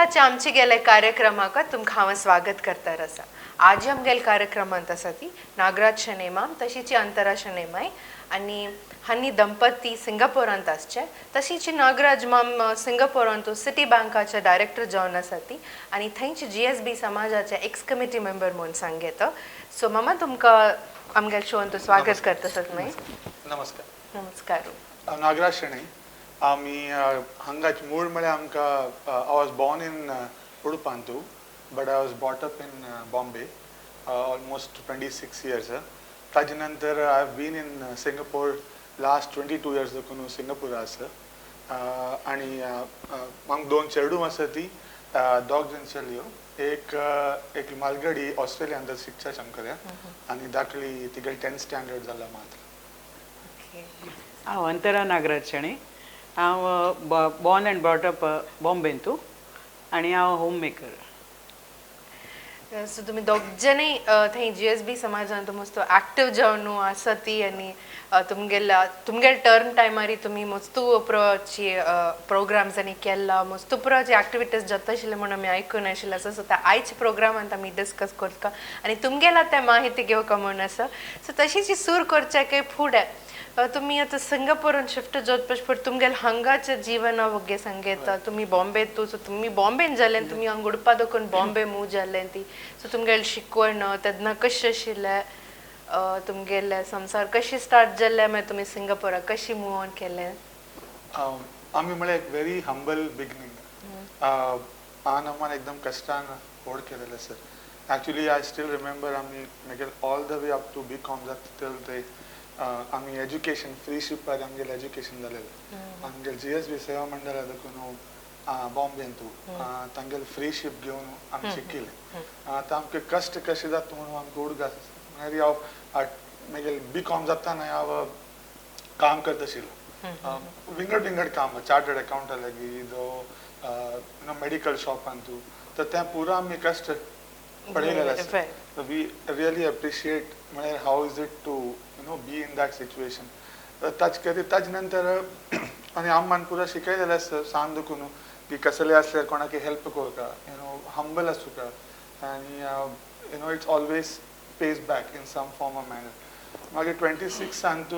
विदेशाचे आमचीगेले कार्यक्रमाक तुमकां हांव स्वागत करता आसा. आज आमगेल कार्यक्रमांत आसा ती नागराज शेनय माम तशीची अंतरा शेनय माय आनी हांणी दंपती सिंगापोरांत आसचे. तशीची नागराज माम सिंगापोरांत सिटी बँकाचे डायरेक्टर जावन आसा ती आनी थंयची GSB समाजाचे एक्स कमिटी मेंबर म्हणून सांगेत. सो मामा तुमकां आमगेल शोन तूं स्वागत करता आसात माय. नमस्कार. नमस्कार. नागराज शेनय. आमी हांगाच मूळ म्हळ्यार आमकां I was born in Udupantu, but I was brought up in Bombay, almost 26 years. ताजे नंतर I have been in Singapore last 22 years देखून सिंगापूर आसा. आनी आमकां दोन चेडूं आसा ती दोग जाण चलयो. एक मालगडी ऑस्ट्रेलियांत शिकता शंकर्या आनी धाकली तिगे 10th स्टँडर्ड जाला मात्र. हांव अंतरा नागराज शेणय. हांव बॉर्न एंड ब्रॉट अप बॉम्बेंतू आनी हांव होम मेकर. सो तुमी दोग जणय थंय GSB समाजान मस्त एक्टिव जावन आसा ती आनी तुमगेल टर्न टायमार तुमी मस्तू पुरोची प्रोग्राम्स आनी केला मस्तू पुरोची एक्टिविटीज जाता आशिल्ले म्हणून आमी आयकून आशिल्ले आसा. सो त्या आयच्या प्रोग्रामांत आमी डिस्कस करता आनी तुमगेला ते माहिती घेवका म्हणून आसा. सो तशीची सूर करचे की फुडें तुम्ही आता सिंगापोरान शिफ्ट जावपाच तुमगेल हांगाचे जीवन वगे सांगेता. तुम्ही बॉम्बेतू सो तुम्ही बॉम्बेन जाले तुम्ही हांगा उडपा देखून बॉम्बे मूव जाले ती. सो तुमगेल शिकवण तेन्ना कशें आशिल्लें तुमगेले संसार कशी स्टार्ट जाल्ले मागीर तुमी सिंगापोराक कशी मूव ऑन केलें. आमी म्हळ्यार एक व्हेरी हंबल बिगिनींग. हांवें आम्हाला एकदम कश्टान व्हड केलेलें सर. एक्चुअली आय स्टील रिमेंबर आमी म्हगेल all the way up to BCom जाता टील आमी एज्युकेशन फ्रीशीप आमगेलें एज्युकेशन जालेलें. आमगेल GSB सेवा मंडळा देखून बॉम्बेंतू तांगेल फ्रीशीप घेवन आमी शिकिल्ले. आतां आमकां कश्ट कशें जाता म्हणून आमकां उडगास मागीर हांव म्हगेल BCom जाताना हांव काम करता आशिल्लो. विंगड काम चार्टर्ड अकाउंटा लागीं जो मेडिकल शॉपांतू तर तें पुरो आमी कश्ट पडयलेलें आसा. वी रियली एप्रिशिएट म्हळ्यार how is it to be in that situation. ताजे नंतर आनी आम्मान पुरो शिकयलेलें आसा सांग देखून की कसलें आसल्यार कोणाक हेल्प करता हंबल आसूं आनी it's always pays back in some form or manner. मागीर 26 अंतू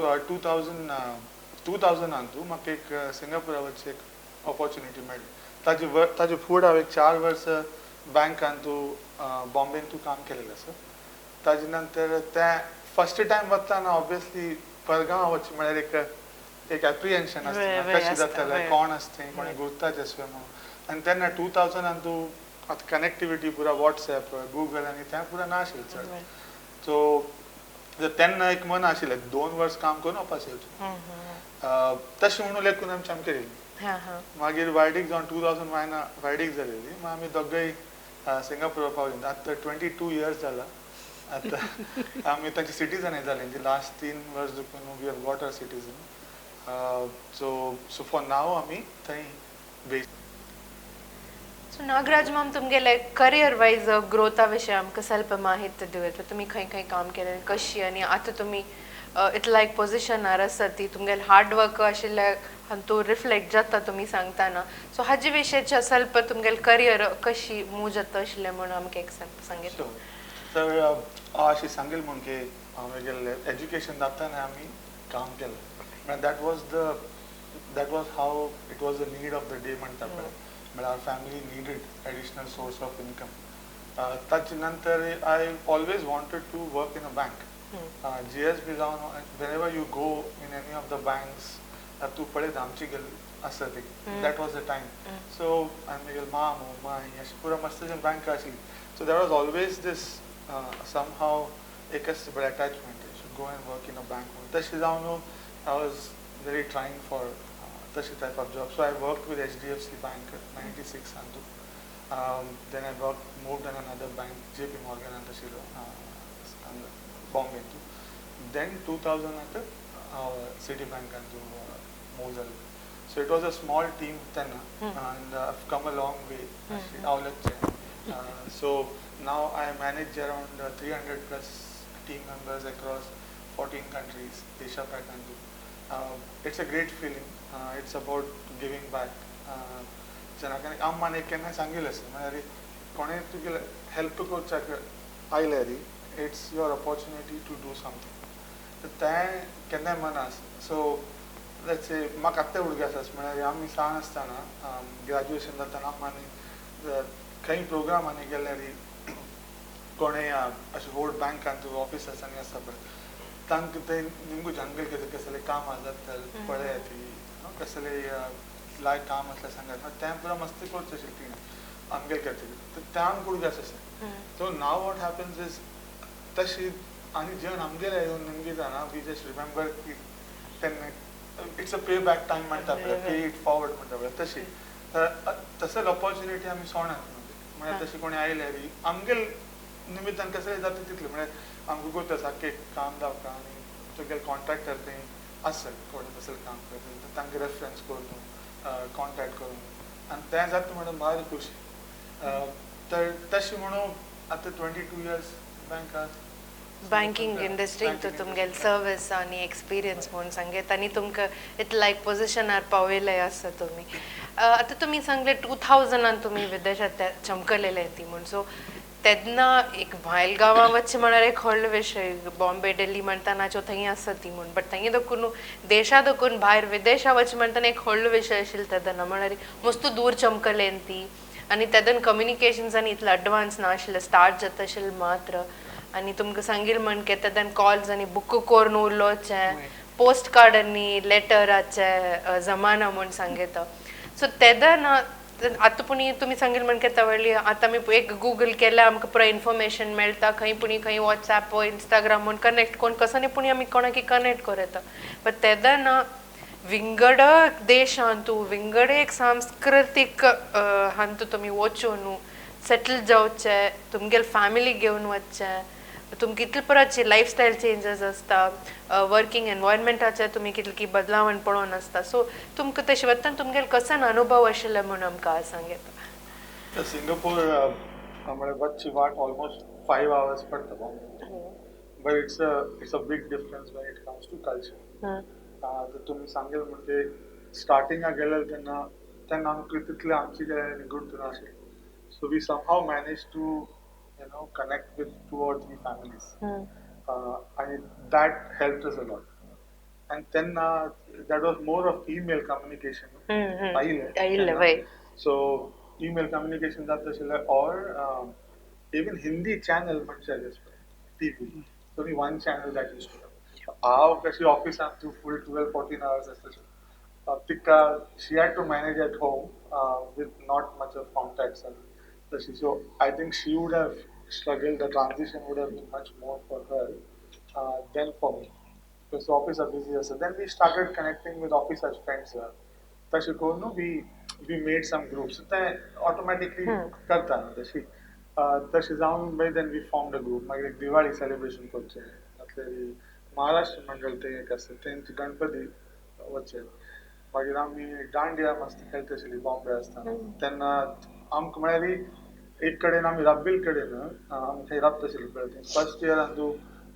2000 अंतू म्हाका एक सिंगापुरा वचची एक ऑपॉर्च्युनिटी मेळ्ळी. ताजे फुडें हांव एक 4 वर्स बँकांतू बॉम्बेंतू काम केलेलें आसा. ताजे नंतर तें फर्स्ट टायम वताना ऑब्वियसली परगांव वचचें म्हळ्यार एक एप्रिहेन्शन आसता कशें जातलें कोण आसता थंय कोणें गुर्ताचें आसलें म्हणून. आनी तेन्ना 2000 अंतू आतां कनेक्टिविटी पुरा WhatsApp Google आनी तें पुरा नाशिल्लें चड. सो तेन्ना एक मन आशिल्लें 2 वर्स काम करून वपास येवचें. तशें म्हणून लेकून आमी आमकां केलेली. मागीर वायडीक जावन 2001 वायडीक जालेली. मागीर आमी दोगूय सिंगापूर पावली. आतां 22 इयर्स जाला. आतां आमी तांची सिटीजन जाली. लास्ट 3 वर्स देखून we have got a citizen. So for now आमी थंय बेस. सो नागराज माम तुमगेले करियर वायज ग्रोथा विशीं आमकां ಸ್ವಲ್ಪ माहिती दिवत. तुमी खंय खंय काम केलें कशी आनी आतां तुमी इतल्या एक पोजिशनार आसा ती तुमगेले हार्ड वर्क आशिल्ले हातूंत रिफ्लेक्ट जाता तुमी सांगताना. सो हाजे विशयीचे ಸ್ವಲ್ಪ तुमगेले करियर कशी मूव जाता आशिल्लें म्हणून आमकां एक सांगेत. तर अशें सांगलें म्हूण की म्हगेलें एज्युकेशन जाताना आमी काम केलें. That was how it was a need of the day म्हणटा पळय. But our family needed additional source of income. ताजे नंतर I always wanted to work in a bank. GSB जावन whenever you go in any of the banks तूं पळयत आमचीगेले आसा ती that was the time. So आमगेले माम माय अशें पुरो मस्तशें बँक आशिल्ली. So there was always this somehow एक अशें बरें attachment. You should go and work in a bank. तशें जावन I was very trying for such type of job. So I worked with HDFC Bank at 96 Antu. Then I moved in another bank, JP Morgan and Bombay. Then 2000 at Citibank and Mosel. So it was a small team then, and I've come a long way. So now I manage around 300 plus team members across 14 countries, Asia Pac. It's a great feeling. It's about giving back. जेना आम्मान एक केन्ना सांगिल्लें आसलें म्हळ्यार कोणें तुगे help करच्याक आयले री it's your opportunity to do something तें केन्नाय मनास सो लेट्स से म्हाका आत्तां उडगे आसा म्हळ्यार आमी ल्हान आसतना ग्रॅज्युएशन जातना आमी खंय प्रोग्रामांनी गेले री कोणें अशें व्हड बँकान ऑफिसर्सांनी आसता पळय तांकां ते निमगू जंगल कितें कसलें काम आसता पळय ती कसलें लायक काम आसलें सांगात तें पुरो मस्ती करचें आशिल्ली आमगेल कॅटेगरी तें आमकां उडगे आसा सो नाव वॉट हॅपन्स इज तशी आनी जेवण आमगेले येवन निमगे जाणा वी जस्ट रिमेंबर की तेन्ना इट्स अ पे बॅक टायम म्हणटा पळय पे इट फॉवर्ड म्हणटा पळय तशी तसोच ऑपॉर्च्युनिटी आमी सोडनात म्हळ्यार तशें कोणी आयले री आमगेल निमित्तान कसलें जाता तितलें म्हळ्यार आमकां गोत आसा की काम जावका आनी तुगेले कॉन्ट्रॅक्टर थंय आसत कोणें तसलें काम करता तांकां रेफरन्स करून कॉन्टॅक्ट करून आनी तें जाता म्हणून भारी खुशी तर तशें म्हणून आतां 22 इयर्स बँकांत बँकिंग इंडस्ट्रीन तो तुमगेल सर्वीस आनी एक्सपिरियन्स म्हणून सांगेत आनी तुमकां इतल्या लायक पोजिशनार पावयले आसा तुमी आतां तुमी सांगले 2000 तुमी विदेशांत चमकलेले ती म्हूण सो तेन्ना एक भायल गांवां वचचें म्हळ्यार एक व्हडलो विशय बॉम्बे दिल्ली म्हणटनाच्यो थंय आसा ती म्हूण बट थंय देखून देशा देखून भायर विदेशां वचचें म्हणटना एक व्हडलो विशय आशिल्लो तेन्ना म्हळ्यार मस्त दूर चमकलेन ती आनी तेदन कम्युनिकेशन्सांनी इतलें एडवान्स नाशिल्लें स्टार्ट जाता आशिल्लें मात्र आनी तुमकां सांगिल्लें म्हण की तेदन कॉल्स आनी बुक करून उलोवचें पोस्ट कार्डांनी लेटराचे जमाना म्हूण सांगता सो तेदन आतां पुणी तुमी सांगिल्लें म्हण केता वळी आतां आमी एक गूगल केल्यार आमकां पुरो इन्फॉर्मेशन मेळटा खंय पुणी खंय वॉट्सॅप वा इंस्टाग्राम म्हूण कनेक्ट कोण कसो पुणी आमी कोणाकी कनेक्ट करता बट तेदन विंगड देशांतू विंगड एक सांस्कृतीक हांतू तुमी वचून सेटल जावचे तुमगेल फॅमिली घेवन वचचें तुमकां कितले पराची लायफस्टायल चेंजीस आसता वर्कींग एनवायरमेंटाचे तुमी कितले की बदलावण पळोवन आसता सो तुमकां तशें वतना तुमगेले कसन अनुभव आशिल्ले म्हूण आमकां सांगता सिंगापूर म्हळ्यार वचची वाट ऑलमोस्ट 5 hours पडटा but it's a big difference when it comes to culture तुमी सांगलें म्हणजे स्टार्टिंगाक गेले तेन्ना आमकां तितलें आमचे कडेन गुड नाशिल्लें so we somehow manage to connect with 2 or 3 families and that helped us a lot and then that was more of email communication so email communication that or even Hindi channel TV so only one channel that used to how office to full 12-14 hours she had to manage at home with not much of contacts and so I think she would have struggled. The transition would have been much more for her than for me because the office are busy. So then we started connecting with office as friends. We made some groups. So automatically karta na tashi. Tashi जाऊन then we formed a group. मागीर Diwali celebration करचे. मतलब महाराष्ट्र मंडल ते एक असते. त्यांची गणपती वचचे. मागीर आमी दांडिया मस्त खेळते आशिल्ली बॉम्बे आसतना तेन्ना आमकां म्हळ्यार एक कडेन आमी रब्बील कडेन आमी थंय रबता आशिल्ली पळय फर्स्ट इयरान तूं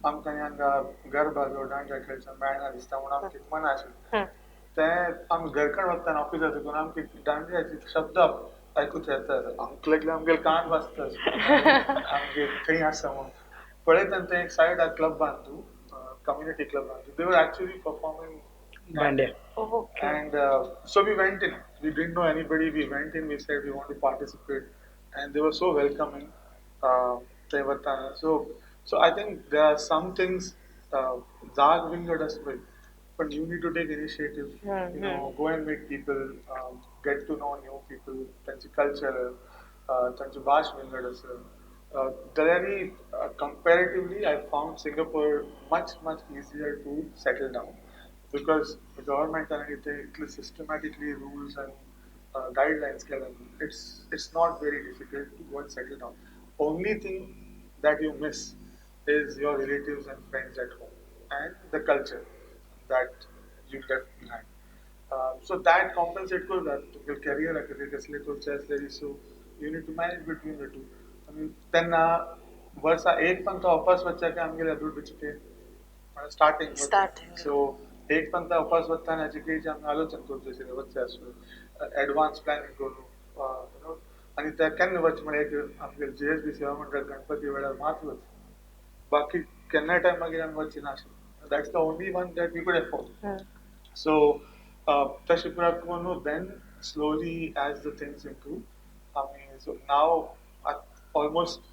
आमकां हांगा गरबा जो दांडिया खेळचे मेळना दिसता म्हणून आमकां एक मना आशिल्लें तें आमी घरकण वतना ऑफिसांत देखून आमकां दांडियाचे शब्द आयकूंक येता आमकां लागले आमगेले कान वाजता आमगे खंय आसा म्हणून पळयतना तें एक सायडाक क्लबान तूं कम्युनिटी क्लबान तूं they were actually performing Bandia. And so we went in. We didn't know anybody. We went in. We said we want to participate, and they were so welcoming. So I think there are some things that winged us with, but you need to take initiative. Go and meet people, get to know new people, त्यांची culture, त्यांची भाषा winged us. Comparatively, I found Singapore much easier to settle down. Because the government and it systematically rules and guidelines it's not very difficult to go and settle down. Only thing that you miss is your relatives and friends at home and the culture that you left behind. So that compensate for that to career so you need to manage between the two. I mean then वर्षा एक पण तो वापस बच्चा के आमगे दूर बिचके starting. So एक पण उपास वत्ताना चिकेची आमी आलोचन करता आशिल्ले वचचे आसूं एडवान्स प्लॅनिंग करून आनी त्या केन्ना वच म्हळ्यार एक आमगे JSB सेवा मंडळ गणपती वेळार मात वच बाकी केन्नाय टायम मागीर आमी वचची नाशिल्ले that's the only one that we could afford so तशें पळोवप करून then slowly as the things improve आमी सो नाव ऑलमोस्ट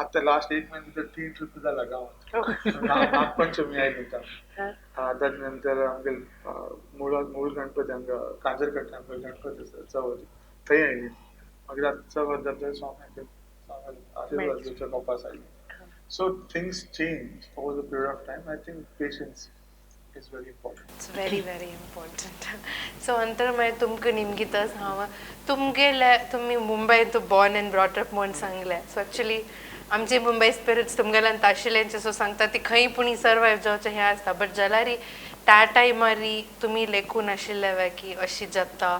आतां लास्ट 8 मंथ भितर 3 ट्रिप जाला गांवांत नागपंचमी आयली ताजे नंतर आमगे मूळ गणपती हांगा कांजरकट्टा आमगे गणपती आसा चवथ थंय आयली मागीर आतां चवथ जाता स्वाम्याक आशिर्वाद दिवच्या कोपास आयली so things change over the period of time I think patience is very important. It's very very important. So अंतर मागीर तुमकां निमगीतच हांव तुमगेले तुमी मुंबयत बॉर्न एंड ब्रॉट अप म्हणून सांगले सो एक्चुअली आमचे मुंबय स्पिरिट्स तुमगेल्यान ताशिल्यांचे सो सांगता ती खंय पुणी सर्वायव जावचें हें आसता बट जाल्यार त्या टायमार तुमी लेखून आशिल्ले वे की अशी जाता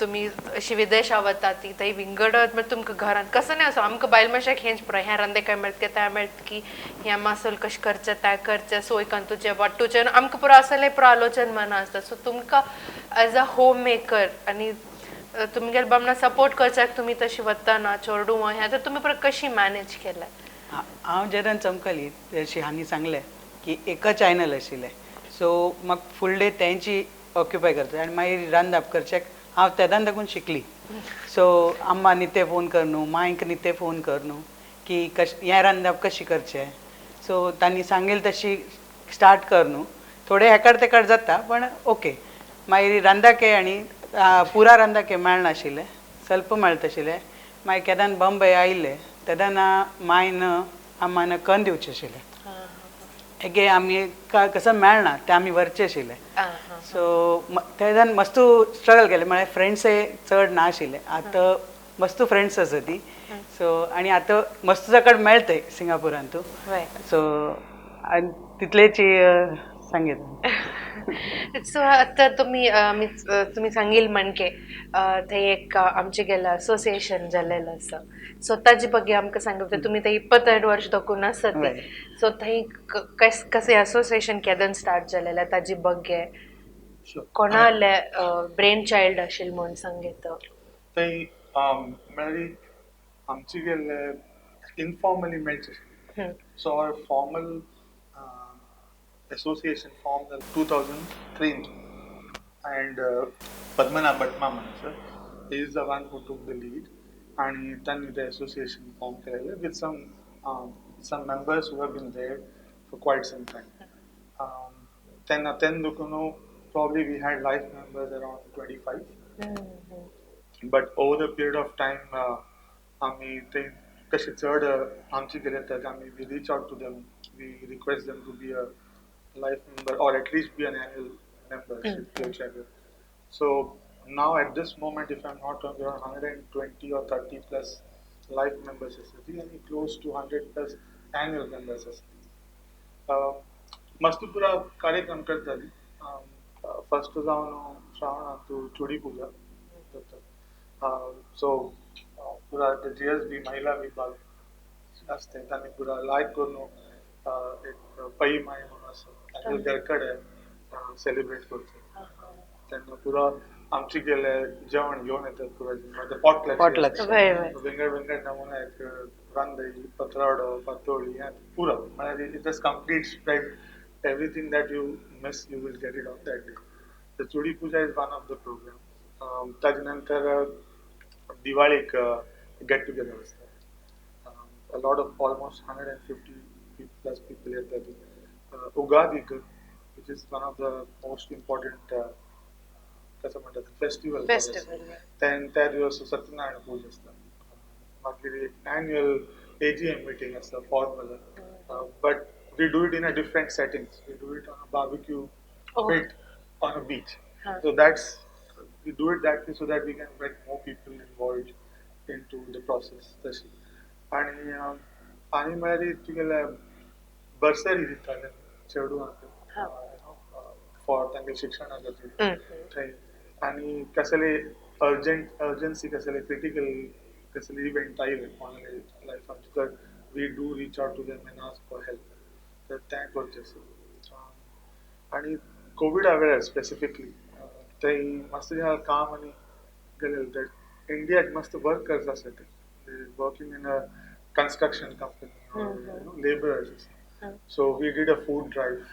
तुमी अशी विदेशां वता ती थंय विंगडत मागीर तुमकां घरांत कसं नाही असो आमकां बायल मनशाक हेंच पुरो हें रांदे काय मेळटा तें मेळटा की हें मासल कशें करचें तें करचें सोय कांतुचें वांटुचें आमकां पुरो असलें पुरो आलोचन मना आसता सो तुमकां एज अ होम मेकर आनी तुमगेले बामणा सपोर्ट करच्याक तुमी तशी वतना चोरडू हें तर तुमी पुरो कशी मॅनेज केलें हांव जेन्ना चमकली तशी हांणी सांगलें की एकच चॅनल आशिल्लें सो म्हाका फूल डे तेंची ऑक्युपाय करता आनी मागीर रांदप करचें हांव तेदान देखून शिकली सो अम्मा निते फोन कर न्हू मांयक निते फोन कर न्हू की हें रांदप कशें करचें सो तांणी सांगलें तशी स्टार्ट कर न्हू थोडें हेकाड तेकाड जाता पण ओके मागीर रांदक आनी पुरा रांदक मेळनाशिल्लें ಸ್ವಲ್ಪ मेळटाशिल्लें मागीर केदान बॉम्बे आयिल्ले तेदान मायन आम्मान कन्न दिवचें आशिल्लें हेगे आमी कसं मेळना तें आमी व्हरचें आशिल्लें सो तेदान मस्तू स्ट्रगल केलें म्हळ्यार फ्रेंड्सय चड ना आशिल्ले आतां मस्तू फ्रेंड्स आसा ती सो आनी आतां मस्तू सकाळ मेळटाय सिंगापुरान तूं सो आनी तितलेच सांगीत सो आतां तुमी सांगिल म्हणके थंय एक आमचे गेला असोसिएशन जाल्लेलें आसा सो ताजे बग्गे आमकां सांगप तुमी थंय 22 वर्स दोकून आसा ती सो थंय कशें असोसिएशन केदन स्टार्ट जाल्लेलें ताजे बग्गे कोणाले ब्रेन चायल्ड आशिल्लें म्हूण सांगीत थंय म्हळ्यार आमचे गेले इनफॉर्मली मेळचे so our formal association formed in 2003 and Padmanabh Bhattmaman sir he is the one who took the lead and then the association formed with some members who have been there for quite some time then probably we had life members around 25 but over the period of time आम्ही ते कसे चड आमचे गेले तर आम्ही we reach out to them we request them to be a life member or at least be an annual membership whichever so now at this moment if I'm not wrong there are 120 or 30 plus life members and close to 100 plus annual members मस्तुपुरा कार्यक्रम करताली first जावन श्रावणांत चुडी पूजा सो पुरा JSB महिला विभाग असते त्यांनी पुरा लायक करून एक पै माय म्हणून असं घरकडे सेलिब्रेट करतो त्यांना पुरा आमची गेले जेवण घेऊन येतात पुरा पॉटलॅक्स वेगळे वेगळे नमुने एक रांदई पत्रावडो पातोळी पुरा म्हणजे it is complete spread everything that you miss you will get it on that day the chudi puja is one of the program त्यानंतर दिवाळीक get together असतात a lot of almost 150 plus people येतात उगादीक which is one of the most important कसं म्हणतात festival त्या दिवस सत्यनारायण पूजा असतात मागीर annual AGM meeting असता formal but we do it in a different settings we do it on a barbecue pit on a beach so that's we do it that way so that we can get more people involved into the process तशी आणि म्हळ्यार तुगेले बर्सरी दिताले चेडूंक for तांगे शिक्षणा खातीर थंय आनी कसले अर्जंसी कसले क्रिटिकल कसले इवेंट आयले कोणाले लायफान तर we do reach out to them and ask for help तर तें करचें आनी कोविडा वेळार स्पेसिफिकली थंय मातशें काम आनी गेलेलो that India must work करण्यासाठी working in a construction company or laborers. So we did a food drive.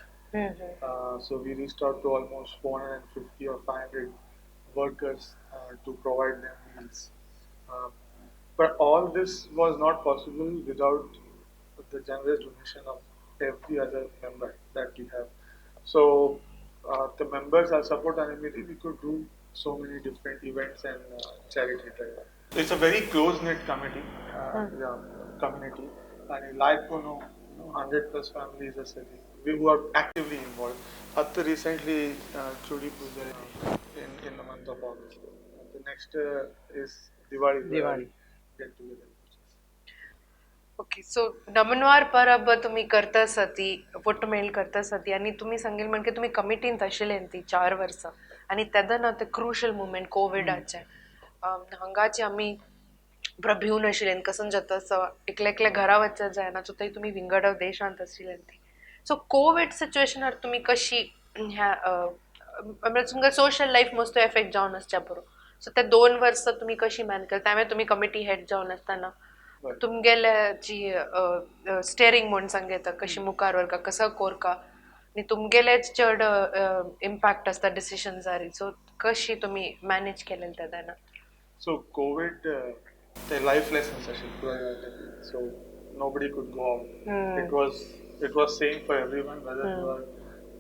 So we reached out to almost 450 or 500 workers to provide them meals. Uh, but all this was not possible without the generous donation of every other member that we have. So the members are support animated. We could do so many different events and charity drive. It's a very close knit committee, yeah, community, and like 100 plus families are sitting. We who are actively involved. Hatta recently, Chudi Puja in the month of August. The next is Diwali. Diwali. Get together. Okay so नमनवार परब तुम्ही करता सती पोटमेळ करता सती आणि तुम्ही सांगेल म्हणजे तुम्ही कमिटीन आशिल्ले ती 4 वर्सां आणि तेदन ते क्रुशल मुमेंट कोविडाचे हांगाचे आमी भिवन आशिल्ले कसन जाता एकल्या एकल्या घरा वचत जायना सो थंय तुम्ही विंगड देशांत आशिल्ले ती सो कोविड सिच्युएशनार तुम्ही कशी ह्या म्हणजे तुमकां सोशल लायफ मस्त एफेक्ट जावन आसच्या पुरो सो ते 2 वर्सां तुम्ही कशी मॅनेज केली त्यामुळे तुम्ही कमिटी हेड जावन आसतना तुमगेले जी स्टेरिंग म्हूण सांगता कशी मुखार व्हरका कसो कोरका आनी तुमगेलेच चड इम्पॅक्ट आसता डिसिशन्सारी सो कशी तुम्ही मॅनेज केलें तेन्ना So COVID, the life lessons actually. So nobody could go out. It was same for everyone, whether you are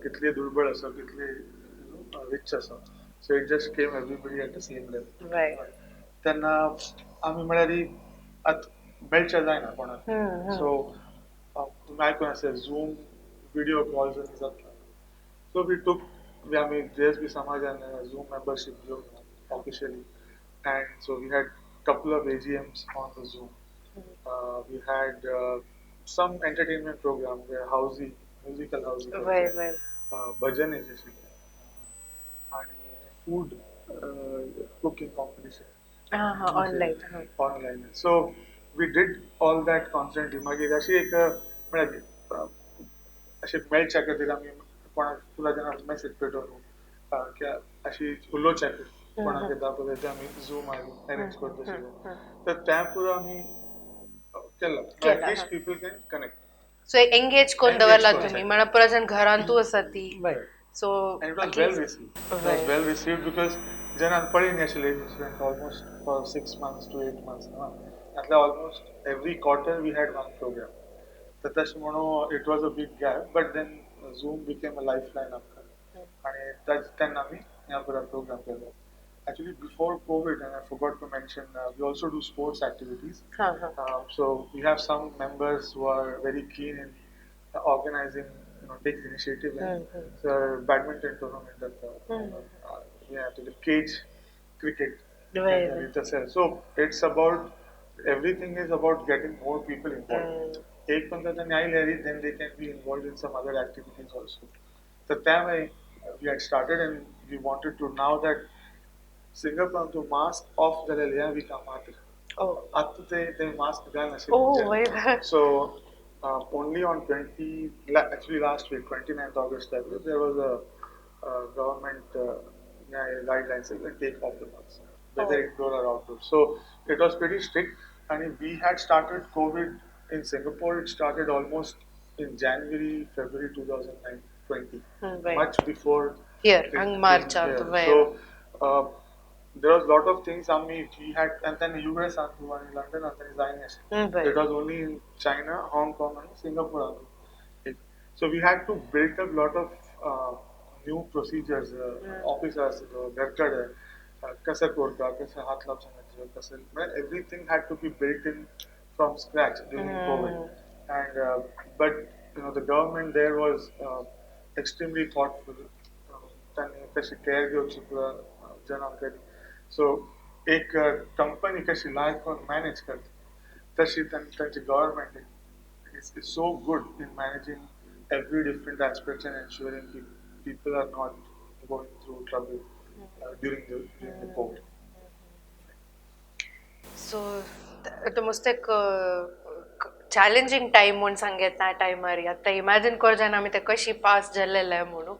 kitli durbal aso, kitli rich aso. So it just came everybody at the same level. Right. Then आम्ही म्हळ्यारी आत मेळचे जायना कोणाक. So तुम्ही आयकून असेल Zoom video calls आणि जातला. So आम्ही JSB समाजान Zoom membership घेऊन officially. And so we had couple of AGMs on the Zoom. We had some entertainment program where musical housey, bhajan is and food cooking competition. Online. So we did all that constantly. मागीर अशी एक म्हळ्यार अशी मेळच्या खातीर आमी कोणाक तुला जेन्ना मेसेज पेटोवन अशी उलोवच्या कोणाक येता पळय ते आमी Zoom अरेंज करता आशिल्ले तर त्या पुरो आमी केलो at least people can connect so engage कोण दवरला तुम्ही म्हणल्यार प्रजन घरांतू आसा ती सो and it was well received because जेन्ना पळयन आशिल्ले almost for 6 months to 8 months तातले almost every quarter we had one program तर तशें म्हणून it was a big gap but then Zoom became a lifeline आमकां आणि तेन्ना आमी ह्या program Kelo. Actually, before COVID, and I forgot to mention, we also do sports activities. So we have some members who are very keen in organizing, take initiative in badminton tournament. To the cage cricket. So it's about everything is about getting more people involved. Ek banda jhan nahi le rahi, then they can be involved in some other activities also. So that way we had started, and we wanted to now that Singapore to mask off झालेले ह्या विका मात्र. आता ते mask घाल नसेल. So only on actually last week 29th August there was a government guidelines that take off the mask whether indoor or outdoor. So it was pretty strict and we had started COVID in Singapore. It started almost in February 2020. Much before here March so there was a lot of things we had and then US and London and then it was only in China, Hong Kong and Singapore. So we had to build up a lot of new procedures, officers, everything had to be built in from scratch during COVID. And but the government there was extremely thoughtful. तशी care घेवची जनांकरी सो एक company कशी लायक manage करता तशी तांची government is so good in managing every different aspects and ensuring की people are not going through trouble during the covid so तो मस्त एक चॅलेंजिंग टायम म्हणून सांगेत त्या टायमार आता इमॅजिन कर जाणा आमी ते कशी पास जाल्लेले म्हणून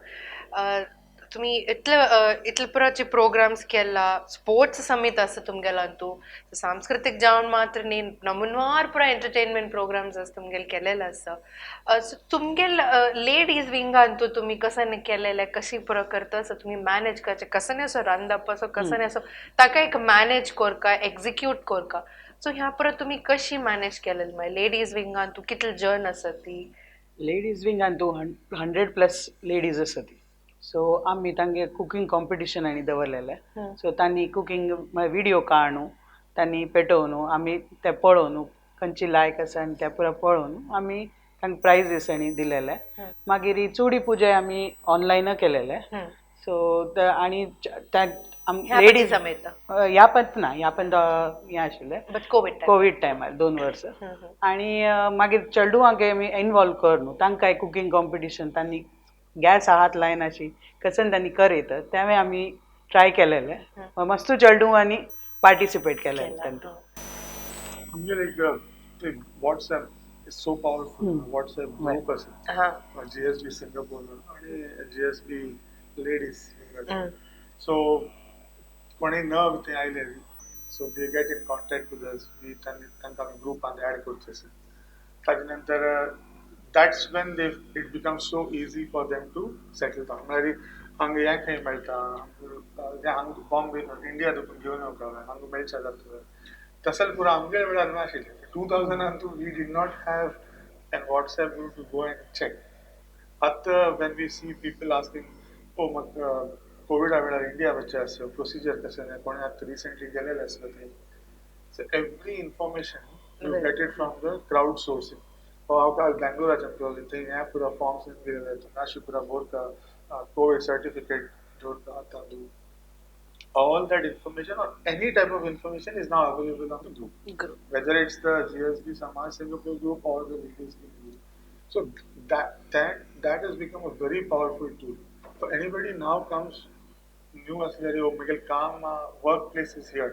तुम्ही इतले पुराचे प्रोग्राम्स केला स्पोर्ट्स समेत असं तुमगेला तू सांस्कृतिक जावन मात्र नी नमुनवार पुरा एंटरटेनमेंट प्रोग्राम्स असं तुमगेल केलेलं असं सो तुमगेल लेडीज विंगान तू तुम्ही कसं नाही केलेलं कशी पुरा करता असं तुम्ही मॅनेज करचे कसं नाही असं रांदप असं कसं नाही असं ताका एक मॅनेज कोरका एक्झिक्यूट कोरका सो ह्या परत तुम्ही कशी मॅनेज केलेलं मागीर लेडीज विंगान तू कितले जण आसा ती लेडीज विंगान तू 100+ लेडीज आसा ती सो आमी तांगे कुकिंग कॉम्पिटिशनांनी दवरलेले सो तांणी कुकिंग व्हिडिओ काडून तांणी पेटोवन आमी ते पळोवन खंयची लायक आसा आनी त्या पुरा पळोवन आमी तांकां प्रायजीस आनी दिलेले मागीर ही चुडी पुजा आमी ऑनलायन केलेले सो आनी लेडीज समेत ह्या पण ना ह्या पण हें आशिल्लें कोवीड टायमार 2 वर्सां आनी मागीर चेडूआंक आमी इनवॉल्व कर न्हू तांकांय कुकिंग कॉम्पिटिशन तांणी गॅस हात लायन अशी कसन तांणी करयत त्यावें आमी ट्राय केलेले मस्त चेडूआंनी पार्टिसिपेट केलेले तांकां आमगे WhatsApp is so powerful. WhatsApp group आसा GSB सिंगापूर आणि GSB ladies so कोणी न ते आयले so they get in contact with us we तांकां आमी ग्रुपान ऍड करचे आसा ताजे नंतर that's when it becomes so easy for them to settle down म्हळ्यार हांगा हें खंय मेळटा हांगा बॉम्बे इंडिया देखून घेवन येवपाक हांगा मेळचें जाता तसल पुरो आमगे वेळार नाशिल्लें 2002 we did not have an WhatsApp group to go and check at when we see people asking oh म्हाका कोविडा वेळार इंडिया वचचें आसा प्रोसिजर कशें कोणी आतां रिसेंटली गेलेले आसता थंय so every information you get it from the crowd sourcing हांव काल बेंगलोराच्यान पळयलें थंय हें पुरो फॉर्म्स दिलेले नाशी पुरा भरता कोविड सर्टिफिकेट जोडटा तांदूळ all that information or any type of information is now available on the group. Whether it's the GSB Samaj Singapore group or the Videshache group. So that has become a very powerful tool. So anybody now comes new as oh Miguel Kam workplace is here.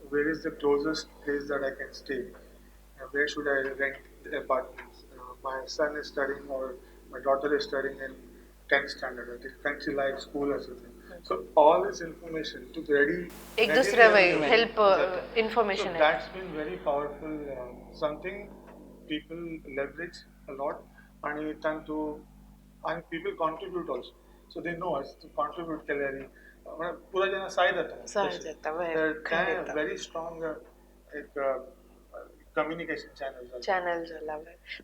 Where is the closest place that I can stay? Where should I rent apartments? My son is studying or my daughter is studying in 10th standard. It is country like school or something. So all this information to ready एक दूसरे way help information so that's been very powerful something people leverage a lot and people contribute also so they know us to contribute केल्यारी पुरा जना साय जाता very strong एक communication channel झाला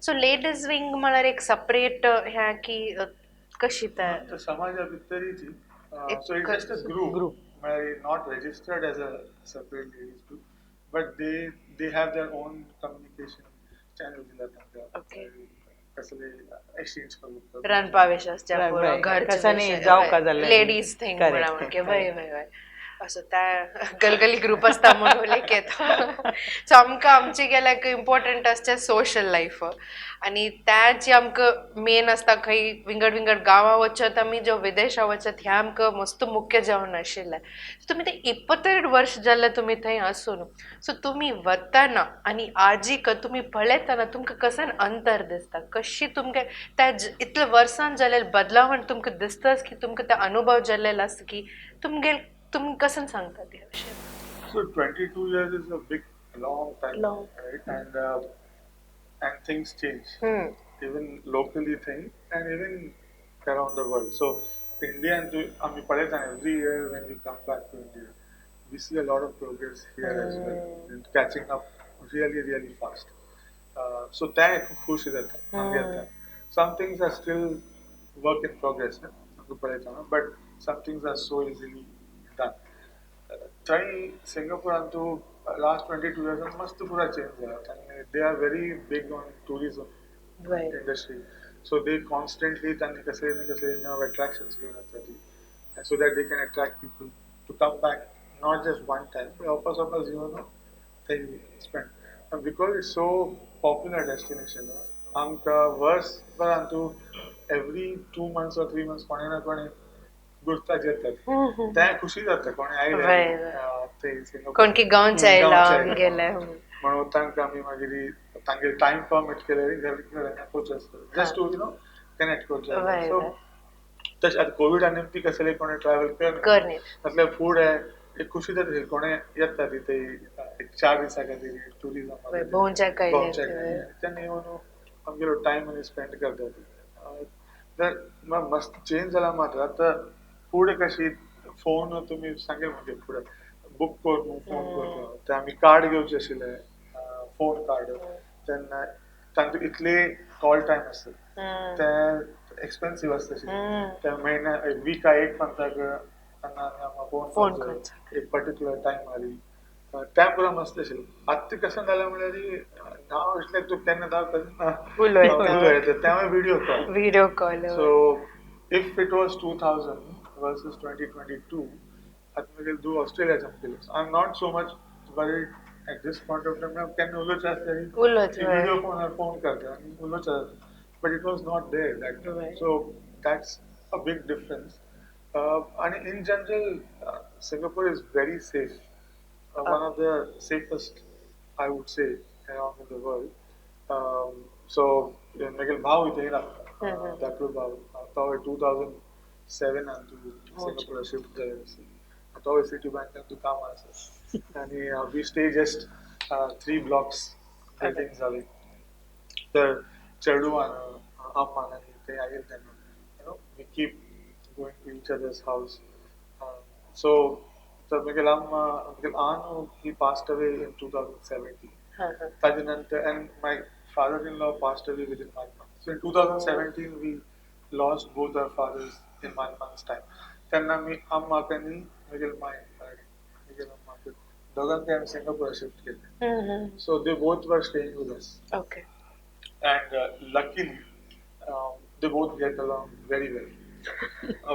so ladies wing म्हळ्यार एक separate ह्या की कशी तर समाजा भितरीची so it's just a group not registered as a separate ladies group but they have their own communication channel दिला तांकां कसले exchange करू रणपावेशाच्या पुरो घर कसने जाव का जाले लेडीज थिंग म्हणा के भाई भाई असं त्या गलगली ग्रुप असता म्हणून येतो सो आमकां आमची गेल्याक इम्पॉर्टंट असते सोशल लायफ आणि त्याची आमकां मेन असता खंय विंगड विंगड गांवां वचत आमी जो विदेशा वचत ह्या आमकां मस्त मुख्य जावन आशिल्लें तुमी ते 22 वर्ष जाल्ले तुमी थंय आसून सो तुमी वतना आनी आजीक तुमी पळयतना तुमकां कसन अंतर दिसता कशी तुमकां त्या इतले वर्सान जालेले बदलावण तुमकां दिसताच की तुमकां ते अनुभव जाल्लेलो आसता की तुमगे तुम कसं सांगता त्या विषयी so 22 years is a big long time right and things change even locally things and even around the world so India and ami padeta every year when we come back to India we see a lot of progress here as well and catching up really fast so that khush jata some things are still work in progress but some things are so easily done thai Singapore and to last 22 years must pura change and they are very big on tourism industry so they constantly new attractions given and so that they can attract people to come back not just one time but also they spend and because it's so popular destination amka worse parantu every 2 months or 3 months कोणी ना कोणी गुर्ता येतात त्या खुशी जाता कोणी आयले कोणकी गांव चायला गेले म्हणून तांकां आमी मागीर तांगे टाइम परमिट केल्यार घर पोवचे आसता जस्ट टू कनेक्ट करचे सो तशें आतां कोविड आनी ती कसले कोणें ट्रॅव्हल करणे मतलब फूड आहे एक खुशी जाता कोणें येता तिथे एक 4 दिसा खातीर टुरिजम भोंवच्याक आयले तेन्ना येवन आमगेलो टायम आनी स्पेंड करतात तर मस्त चेंज जाला मात्र आतां फूड कशी फोन तुमी सांगले म्हणजे फुडें बुक करून फोन करता ते आमी कार्ड घेवचे आशिल्ले फोन कार्ड तेन्ना तांकां इतले कॉल टायम आसता ते एक्सपेन्सिव्ह आसता ते म्हयन्या विका एक म्हणटाक तेन्ना आमी फोन करता एक पर्टिक्युलर टायम मारी त्या पुरा मस्त आशिल्लें आतां ते कशें जालें म्हणल्यार हांव इतलें तूं केन्ना दाखयता उलयता तेव्हा video call so if it was 2000 versus 2022 at Miguel do Australia champions. I'm not so much worried at this point of time. Can Ulo video phone karta Ulo but it was not there. So that's a big difference. And in general, Singapore is very safe. One of the safest, I would say, around in the world. So Miguel Bhau is there. That was 2007 and to Singapore shift there. आता Citibank to काम आसा आणि we stay just 3 blocks buildings झाले तर चेडू आणि अम्मा आणि ते आहे त्यांना we keep going to each other's house so तर Miguel Anu he passed away in 2017 ताजेनंतर and my father-in-law passed away within 1 month so in 2017 we lost both our fathers in 1 month's time त्यांना मी अम्मा कनी Miguel दोघांचे आम्ही Singapore shift केले so they both were staying with us okay and luckily they both get along very well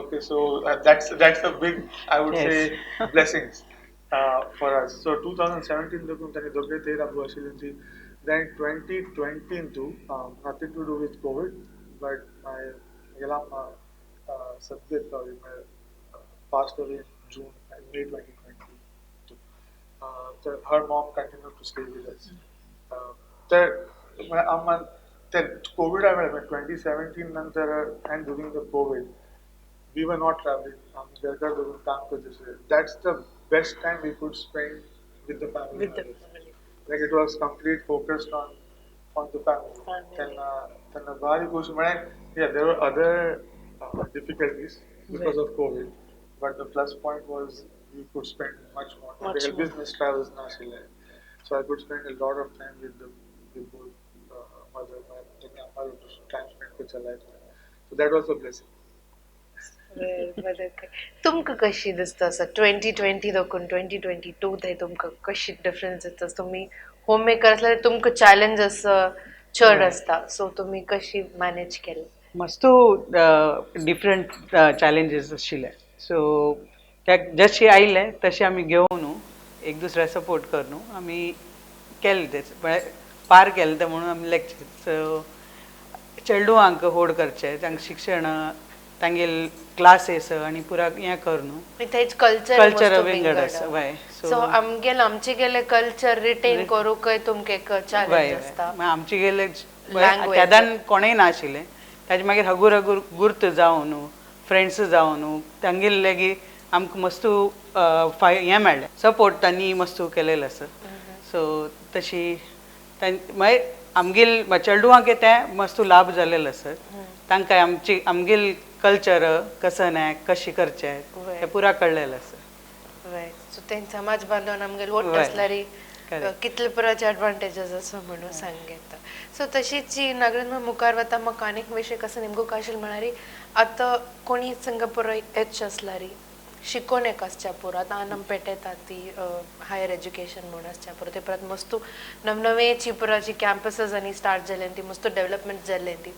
okay so that's a big I would say blessings for us so 2017 देखून त्यांनी दोघे ते राबू आशिल्ली then 2020 too nothing to do with COVID but my गेला subject passed away in June May 2022 her mom continued to stay with us तर आम्हा ते Covid आहे 2017 नंतर and during the COVID we were not traveling आम्ही घरच्या घरून काम करत that's the best time we could spend with the family like it was complete focused on the family त्यांना भारी गोष्ट म्हणजे yeah there were other difficulties because of COVID but the plus point was we could spend much more business travels national so I could spend a lot of time with both mother and time spent with life so that was a blessing तुमकां कशी दिसता असं 2020 देखून 2022 थंय तुमकां कशी difference दिसता तुमी होम मेकर असल्यार तुमकां चॅलेंज असं चड आसता सो तुमी कशी मॅनेज केले मस्तू डिफरंट चॅलेंजीस आशिल्ले सो त्या जशी आयले तशें आमी घेवन एक दुसऱ्या सपोर्ट करून आमी केलें तें पार केलें तें म्हणून आमी लेक्चर सो चेडूआंक होड करचें तांकां शिक्षण तांगेल क्लासेस आनी पुरा हें करून थंयच कल्चर विंगड आसा वय सो आमचे गेले कल्चर रिटेन करूंकय तुमकां एक चॅलेंज आसता आमचे गेले तेदान कोणेय नाशिल्लें ताजे मागीर हगूर हगूर गुर्त जावन फ्रेंड्स जावन तांगेले लेगीत आमकां मस्तू हें मेळ्ळें सपोर्ट तांणी मस्तू केलेलो आसा सो तशी मागीर आमगेल चेडूआंक तें मस्तू लाभ जालेलो आसा तांकां आमगेल कल्चर कसं नाही कशी करचें तें पुरा कळलेलें आसा सो तें समाज बांदून आमगेले वोट आसल्यार कितले पुराचे एडवांटेजीस आसा म्हणून सांग येता सो तशीच जी नगरान मुखार वता म्हाका आनीक विशय कसो नेमको कशें म्हळ्यार आतां कोणी सिंगापूर येच आसल्यार शिकोवन एक आसच्या पुरो आतां आनम पेटयता ती हायर एज्युकेशन म्हणून आसच्या पुरो ते परत मस्तू नवनवे चिपुराची कॅम्पसीस आनी स्टार्ट जाल्ली ती मस्तू डेव्हलपमेंट जाल्ली ती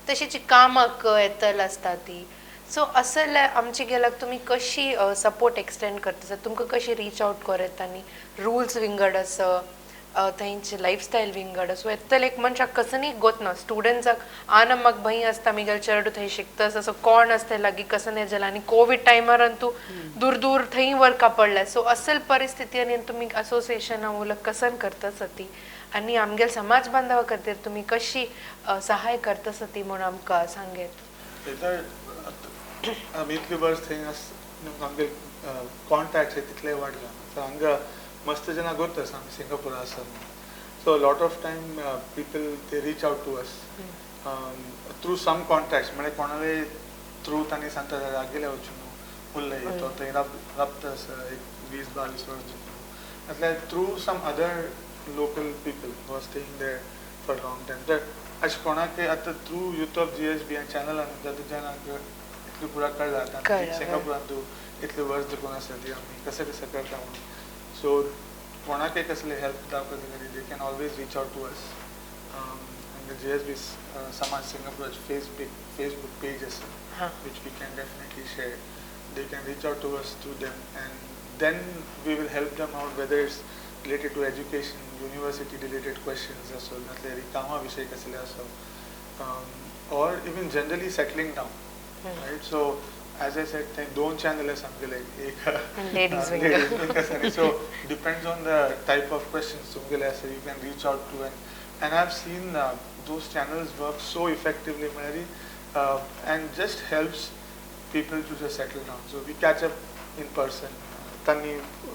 तशीच कामाक येतल आसता ती सो असं आमची गेल्याक तुमी कशी सपोर्ट एक्सटेंड करता तुमकां कशी रीच आउट करता आनी रुल्स विंगड आसा थंयचे लायफस्टायल विंगड सो येतल एक मनशाक कसं न्ही गोतना स्टुडंट्साक आन म्हाका भंय आसता मिगेल चेडू थंय शिकतास असो कोण आसता लागीं कसं नाही जालें आनी कोवीड टायमार तूं दूर दूर थंय वर्का पडलें सो असल परिस्थिती आनी तुमी असोसिएशना उलग कसन करता ती आनी आमगेल समाज बांधवा खातीर तुमी कशी सहाय करता ती म्हणून आमकां सांगेत इतले वर्स थंय आमगे कॉन्टॅक्ट्स तितले वाडला सो हांगा मस्त जना गोत्तास आमी सिंगापूर आसा so lot of time people they reach out to us through some contacts म्हणजे कोणाले थ्रू तांणी सांगता आगेले वचून उरले तो थंय राबतास एक 20-22 वर्स म्हटल्यार through some other local people was staying there for long time तर अशें कोणाक आतां थ्रू यूथ ऑफ GSB चॅनलान तुज्यान इतली पुरा कळ्ळा सिंगापुरान तूं इतले वर्स देखून आसा ती आमी कशें कशें करता म्हणून सो कोणाकय कसले हेल्प जावपाक जाय they can always reach out to us GSB Samaj सिंगापुराची फेसबुक पेज आसा which we can definitely share. They can reach out to us through them and then we will help them out whether it's related to education, university related questions also, kama vishay kasle also, or even generally settling down, right? So as I said, दोन channels आमगेले एक ladies wing. So depends on the type of questions तुमगेले आसा you can reach out to and I've seen those channels work so effectively Mary, and just helps people to just settle down. So we catch up in person. Tani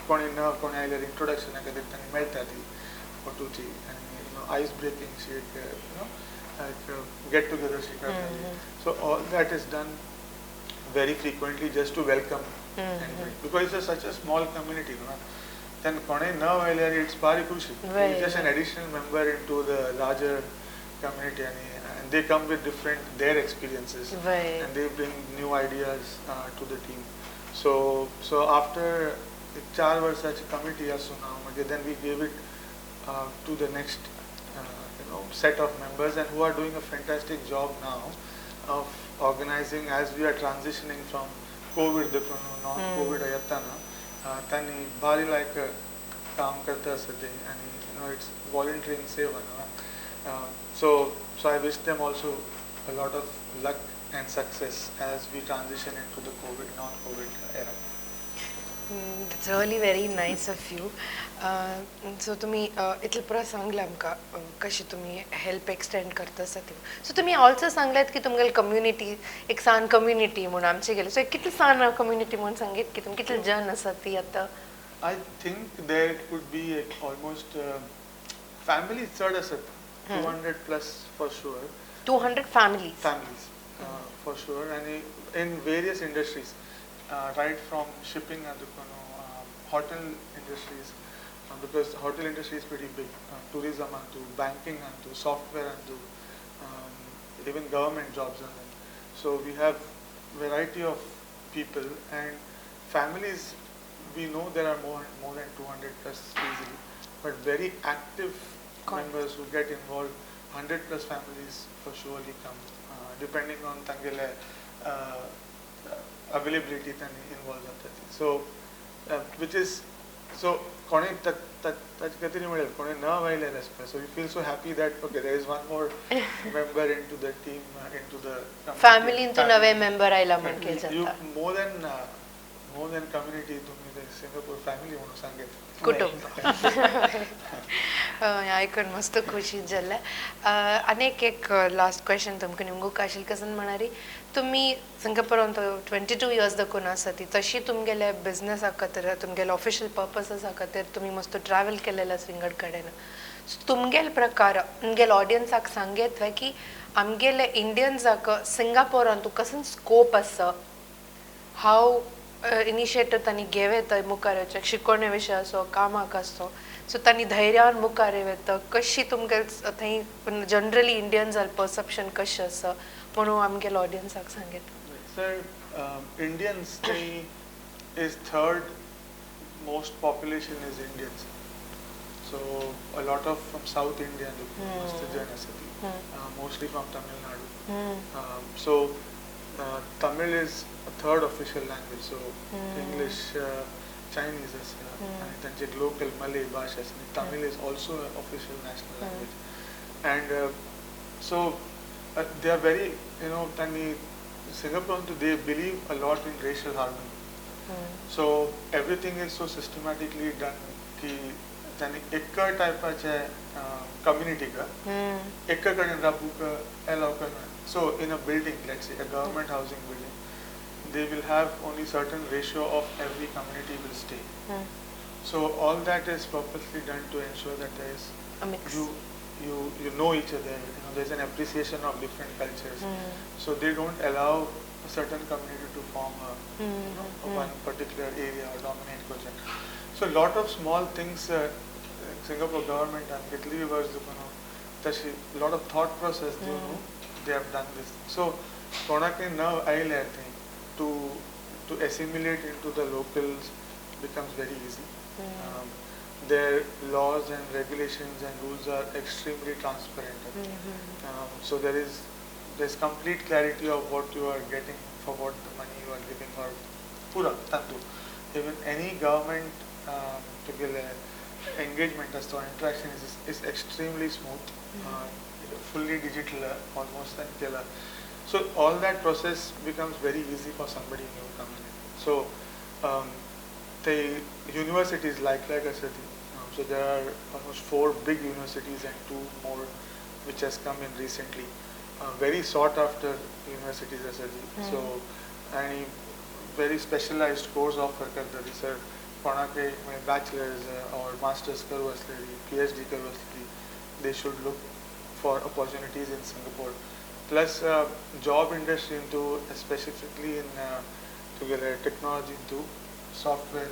koni na koni aile introduction akade tani melta thi for 2-3 and ice breaking shake like get together shake so all that is done very frequently just to welcome anybody because it's such a small community then koni na aile it's very crucial it's just an additional member into the larger community and they come with different their experiences and they bring new ideas to the team so after 4 वर्षाची committee asu now then we gave it to the next set of members and who are doing a fantastic job now of organizing as we are transitioning from COVID non COVID ayatana tani bari like काम करता असते and it's volunteering seva so I wish them also a lot of luck and success as we transition into the COVID non-COVID era. That's really very nice of you. So तुम्ही इतले पुरा सांगला आमकां कशी तुम्ही help extend करता ती सो तुम्ही also सांगल्यात की तुमगेल कम्युनिटी एक सान कम्युनिटी म्हणून आमचे गेले सो कितले सान कम्युनिटी म्हणून सांगीत की तुमी कितले जन आसा ती आता I think there could be almost families चड आसात 200 plus for sure 200 families for sure and in various industries right from shipping and hotel industries because hotel industry is pretty big tourism and to banking and to software and to even government jobs and so we have variety of people and families we know there are more than 200 plus easily but very active members who get involved 100 plus families for surely come depending on tangele availability tani involved atati so which is so kone that katini model kone na vaile response so we feel so happy that okay there is one more member into the team into the family into nave member aila manke jata more than community tumhi Singapore family म्हणून सांगेत कुटुंब ऐकून मस्त खुशी झालं अनेक एक last question तुमकां निमगूक आशिल कसन म्हणारी तुम्ही सिंगापुरान 22 इयर्स दाखोवन आसा ती तशी तुमगेले बिझनेसा खातीर तुमगेले ऑफिशियल पर्पसेसा खातीर तुम्ही मस्त ट्रॅव्हल केलेला विंगड कडेन सो तुमगेल प्रकार तुमगेल ऑडियन्साक सांगेत की आमगेले इंडियन्साक सिंगापुरान तू कसन स्कोप आसा हाव इनिशिएटिव्ह त्यांनी घेवेत मुखार शिकवणे विशय असो कामाक असो सो त्यांनी धैर्यान मुखार येवेत कशी तुमगे थंय जनरली इंडियन्स परसेप्शन कशें आसा म्हणून आमगेल्या ऑडियन्साक सांगेत sir Indians is third most population is Indians so a lot of from south India मस्त जन आसा ती mostly from Tamil Nadu so Tamil is a third official language, so English, Chinese is and then local Malay Bhasha. Tamil is also an official national language, and so they are very Tani Singapore they believe a lot in racial harmony. So everything is so systematically done कि Tani ekka type ache community ka ekka kadin rabu ka allow karna. So in a building, let's say a government housing building, they will have only certain ratio of every community will stay. So all that is purposely done to ensure that there is A mix. you know each other. There's an appreciation of different cultures. So they don't allow a certain community to form one particular area or dominate project. So a lot of small things Singapore government and Italy was a lot of thought process they have done this. So Konakni now I to assimilate into the locals becomes very easy. Their laws and regulations and rules are extremely transparent. So there's complete clarity of what you are getting for what the money you are giving or pura tantu. Even any government engagement as to interaction is extremely smooth, fully digital almost and so all that process becomes very easy for somebody new coming in. So the universities like I said, so there are almost 4 big universities and 2 more which has come in recently. Very sought after universities as well. So any very specialized course offer karta sir Konakni bachelor's or master's karvasleri, PhD karvasleri, they should look for opportunities in Singapore. Plus job industry into specifically in technology into software,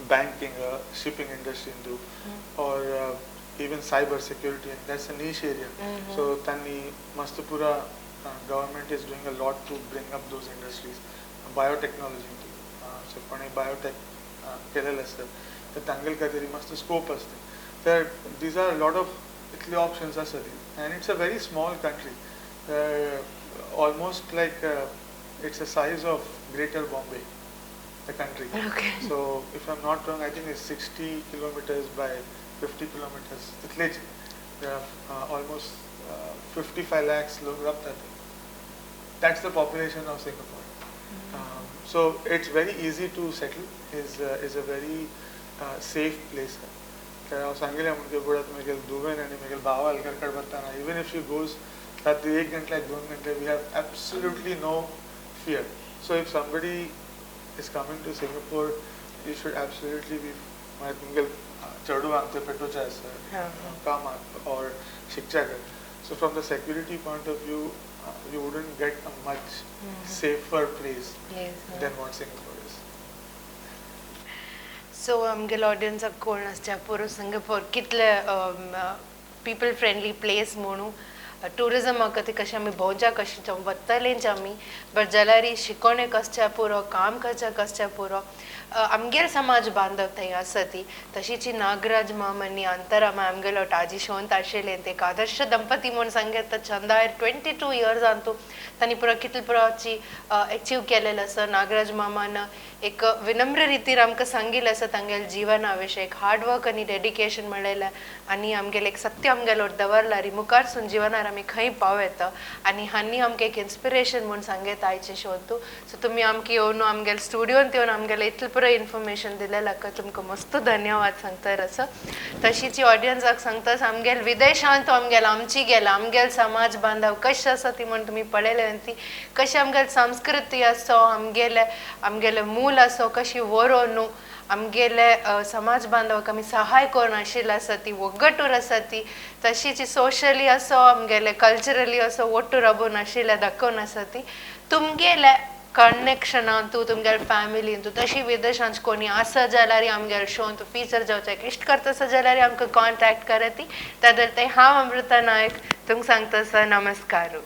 banking, shipping industry into or even cyber security, and that's a niche area. So Tani Mastapura government is doing a lot to bring up those industries. Biotechnology into so biotech the Tangal Kadiri must scope us. These are a lot of options and it's a very small country. Almost like it's the size of Greater Bombay, the country. Okay. So if I'm not wrong, I think it's 60 kilometers by 50 kilometers. There are almost 55 lakhs. That's the population of Singapore. So it's very easy to settle. Is a very safe place. Even if she goes at the 1 ghanta, 2 ghanta, we have absolutely no fear. So if somebody is coming to Singapore, you should absolutely be or Shikchagar. So from the security point of view, you wouldn't get a much safer place than what Singapore is. So आमगेल audience कोण आसच्या पुरो Singapore कितले people friendly place म्हणू tourism म्हाका ती कशें आमी भोंवच्या कशें वतलेंच आमी बट जाल्यार शिकोणे कसच्या पुरो काम करच्या कसच्या पुरो आमगेल समाज बांधव थंय आसा ती तशीची नागराज माम आनी अंतरा माम आमगेलो टाजी शोंत आशिल्ले ते एक आदर्श दंपती म्हूण सांगत चंदा 22 इयर्सान तूं तांणी पुरो कितले पुरोची अचीव केलेलो आसा नागराज मामान एक विनम्र रितीर आमकां सांगिल्लें आसा तांगेल जिवना विशय एक हार्डवर्क आनी डेडिकेशन मेळयलें आनी आमगेलें एक सत्य आमगेलो दवरला री मुखार सून जिवनार आमी खंय पावयता आनी हांणी आमकां एक इन्स्पिरेशन म्हूण सांगत आयचे शोंतू सो तुमी आमकां येवन आमगेल स्टुडियोंत येवन आमगेलें इतलें पुरो इन्फॉर्मेशन दिलें लाका तुमकां मस्त धन्यवाद सांगता असो तशीची ऑडियन्साक सांगतास आमगेल विदेशांत आमगेल आमची गेला आमगेल समाज बांधव कशें आसा ती म्हण तुमी पळयलें ती कशी आमगेल संस्कृती आसो आमगेले मूल आसो कशी वरो न्हू आमगेले समाज बांधवाक आमी सहाय करून आशिल्ले आसा ती वगटूर आसा ती तशीची सोशली असो आमगेले कल्चरली असो वट्टू राबून आशिल्ले दाखोवन आसा ती तुमगेले कनेक्शनान तूं तुमगेल फॅमिलीन तूं तशी विदेशांत कोणी आसा जाल्यार आमगेल शोन तूं फीचर जावचें इश्ट करता आसा जाल्यार आमकां कॉन्टॅक्ट करा ती तादर ते हांव अमृता नायक तुमकां सांगता आसा नमस्कार